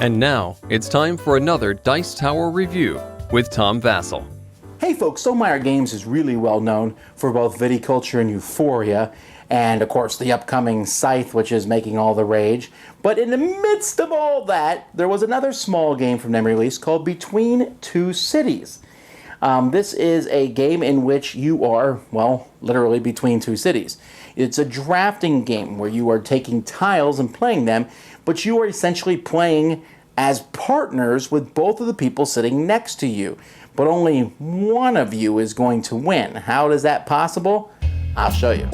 And now, it's time for another Dice Tower review with Tom Vasel. Hey folks, Stonemaier Games is really well known for both viticulture and euphoria, and of course the upcoming Scythe, which is making all the rage. But in the midst of all that, there was another small game from them released called Between Two Cities. This is a game in which you are, well, literally between two cities. It's a drafting game where you are taking tiles and playing them, but you are essentially playing as partners with both of the people sitting next to you. But only one of you is going to win. How is that possible? I'll show you.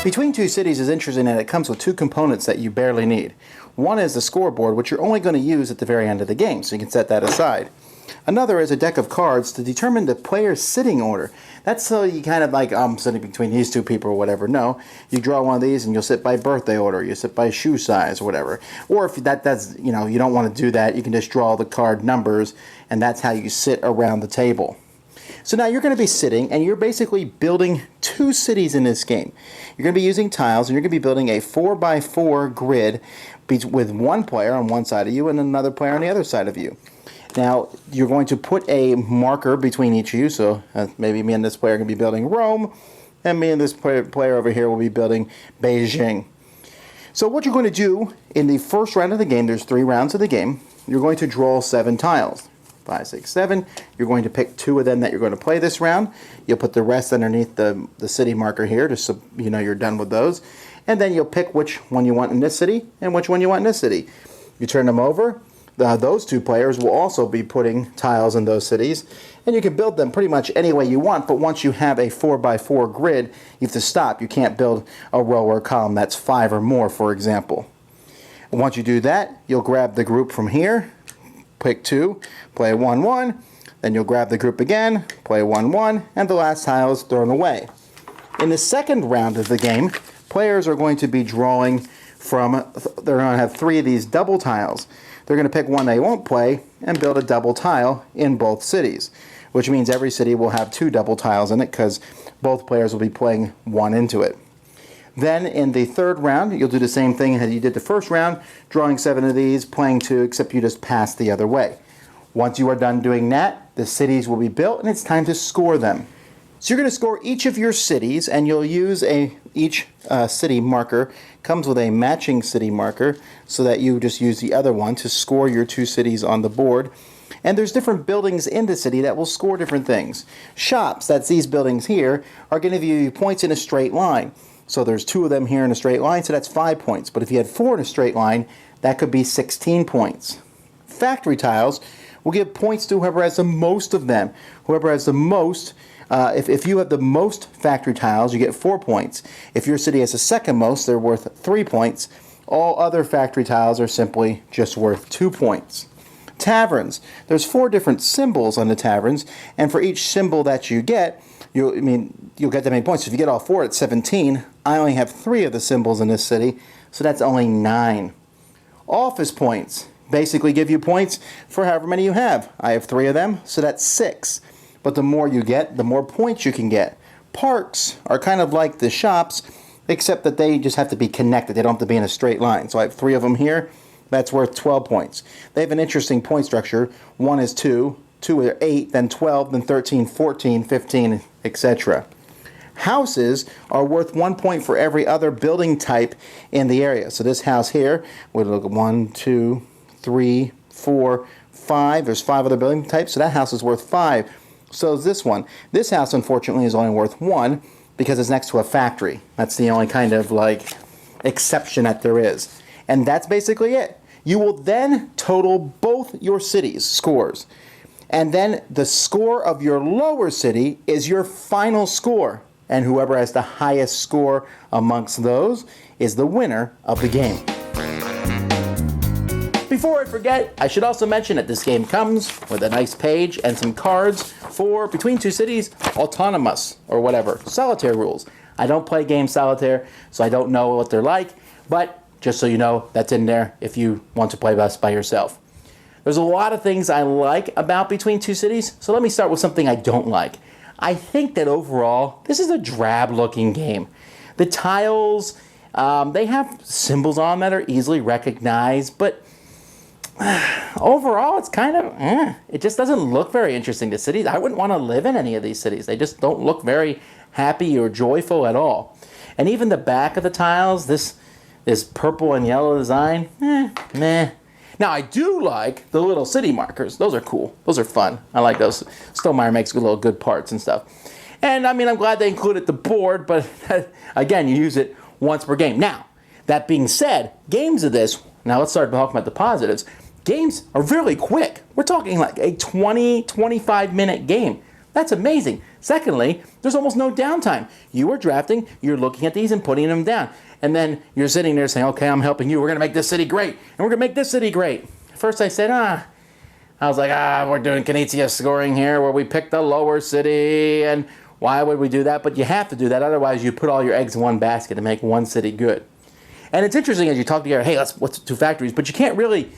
Between Two Cities is interesting and it comes with two components that you barely need. One is the scoreboard, which you're only going to use at the very end of the game, so you can set that aside. Another is a deck of cards to determine the player's sitting order. That's so you kind of like, I'm sitting between these two people or whatever. No, you draw one of these and you'll sit by birthday order, you sit by shoe size or whatever. Or if that's, you don't want to do that, you can just draw the card numbers and that's how you sit around the table. So now you're going to be sitting and you're basically building two cities in this game. You're going to be using tiles and you're going to be building a 4x4 grid with one player on one side of you and another player on the other side of you. Now, you're going to put a marker between each of you, so maybe me and this player are going to be building Rome, and me and this player over here will be building Beijing. So what you're going to do in the first round of the game, there's 3 rounds of the game, you're going to draw 7 tiles. 5, 6, 7. You're going to pick 2 of them that you're going to play this round. You'll put the rest underneath the city marker here, just so you know you're done with those. And then you'll pick which one you want in this city and which one you want in this city. You turn them over. Those 2 players will also be putting tiles in those cities, and you can build them pretty much any way you want, but once you have a 4x4 grid, you have to stop. You can't build a row or a column that's 5 or more, for example. And once you do that, you'll grab the group from here, pick 2, play 1-1, then you'll grab the group again, play 1-1, and the last tile is thrown away. In the second round of the game, players are going to be drawing from, they're going to have 3 of these double tiles. They're going to pick one they won't play and build a double tile in both cities, which means every city will have 2 double tiles in it because both players will be playing 1 into it. Then in the third round, you'll do the same thing as you did the first round, drawing 7 of these, playing 2, except you just pass the other way. Once you are done doing that, the cities will be built and it's time to score them. So you're going to score each of your cities, and you'll use each city marker comes with a matching city marker, so that you just use the other one to score your 2 cities on the board. And there's different buildings in the city that will score different things. Shops, that's these buildings here, are going to give you points in a straight line. So there's 2 of them here in a straight line, so that's 5 points. But if you had 4 in a straight line, that could be 16 points. Factory tiles will give points to whoever has the most of them. Whoever has the most, if you have the most factory tiles, you get 4 points. If your city has the second most, they're worth 3 points. All other factory tiles are simply just worth 2 points. Taverns. There's 4 different symbols on the taverns, and for each symbol that you get, you'll get that many points. If you get all 4, it's 17. I only have 3 of the symbols in this city, so that's only 9. Office points basically give you points for however many you have. I have 3 of them, so that's 6. But the more you get, the more points you can get. Parks are kind of like the shops, except that they just have to be connected. They don't have to be in a straight line. So I have 3 of them here. That's worth 12 points. They have an interesting point structure. 1 is 2, 2 are 8, then 12, then 13, 14, 15, etc. Houses are worth 1 point for every other building type in the area. So this house here, we look at 1, 2, 3, 4, 5. There's 5 other building types, so that house is worth 5. So is this one. This house, unfortunately, is only worth 1 because it's next to a factory. That's the only kind of exception that there is. And that's basically it. You will then total both your cities' scores. And then the score of your lower city is your final score. And whoever has the highest score amongst those is the winner of the game. Before I forget, I should also mention that this game comes with a nice page and some cards for Between Two Cities, Autonomous, or whatever, Solitaire rules. I don't play game Solitaire, so I don't know what they're like, but just so you know, that's in there if you want to play this by yourself. There's a lot of things I like about Between Two Cities, so let me start with something I don't like. I think that overall, this is a drab-looking game. The tiles, they have symbols on that are easily recognized, but overall, it's kind of, it just doesn't look very interesting to cities. I wouldn't want to live in any of these cities. They just don't look very happy or joyful at all. And even the back of the tiles, this purple and yellow design, meh. Now, I do like the little city markers. Those are cool. Those are fun. I like those. Stonemaier makes little good parts and stuff. And, I mean, I'm glad they included the board, but, again, you use it once per game. Now, that being said, games of this, now let's start talking about the positives. Games are really quick. We're talking like a 20, 25-minute game. That's amazing. Secondly, there's almost no downtime. You are drafting, you're looking at these and putting them down. And then you're sitting there saying, okay, I'm helping you. We're going to make this city great. And we're going to make this city great. First I said, we're doing Canizia scoring here where we pick the lower city. And why would we do that? But you have to do that. Otherwise, you put all your eggs in one basket to make one city good. And it's interesting as you talk together, hey, what's 2 factories? But you can't really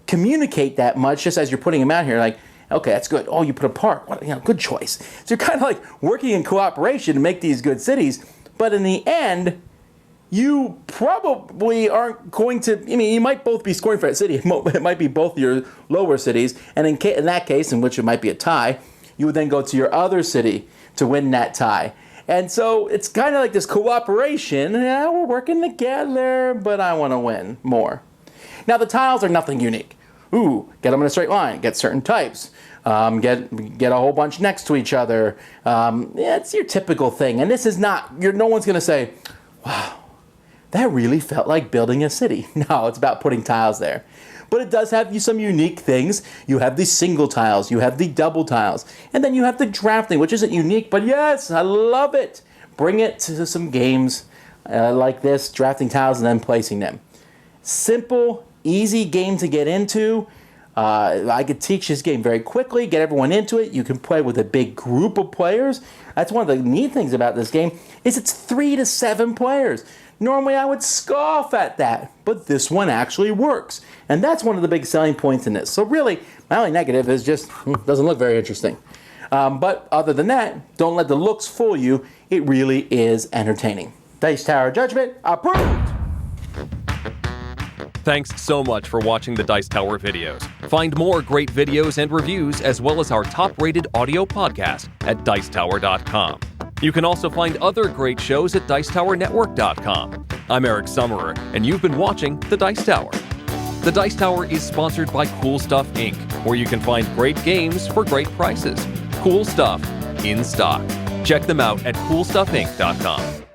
communicate that much just as you're putting them out here. Like, okay, that's good. Oh, you put a park. Good choice. So you're kind of like working in cooperation to make these good cities. But in the end, you probably aren't going to, you might both be scoring for that city. It might be both your lower cities. And in that case, in which it might be a tie, you would then go to your other city to win that tie. And so it's kind of like this cooperation. Yeah, we're working together, but I want to win more. Now, the tiles are nothing unique. Get them in a straight line. Get certain types. Get a whole bunch next to each other. It's your typical thing. And this is not, no one's going to say, wow, that really felt like building a city. No, it's about putting tiles there. But it does have some unique things. You have the single tiles. You have the double tiles. And then you have the drafting, which isn't unique. But yes, I love it. Bring it to some games like this, drafting tiles and then placing them. Simple, easy game to get into. I could teach this game very quickly, get everyone into it. You can play with a big group of players. That's one of the neat things about this game is it's 3 to 7 players. Normally I would scoff at that, but this one actually works. And that's one of the big selling points in this. So really, my only negative is just doesn't look very interesting. But other than that, don't let the looks fool you. It really is entertaining. Dice Tower Judgment approved! Thanks so much for watching the Dice Tower videos. Find more great videos and reviews as well as our top-rated audio podcast at Dicetower.com. You can also find other great shows at Dicetowernetwork.com. I'm Eric Summerer, and you've been watching The Dice Tower. The Dice Tower is sponsored by Cool Stuff Inc., where you can find great games for great prices. Cool stuff in stock. Check them out at CoolStuffInc.com.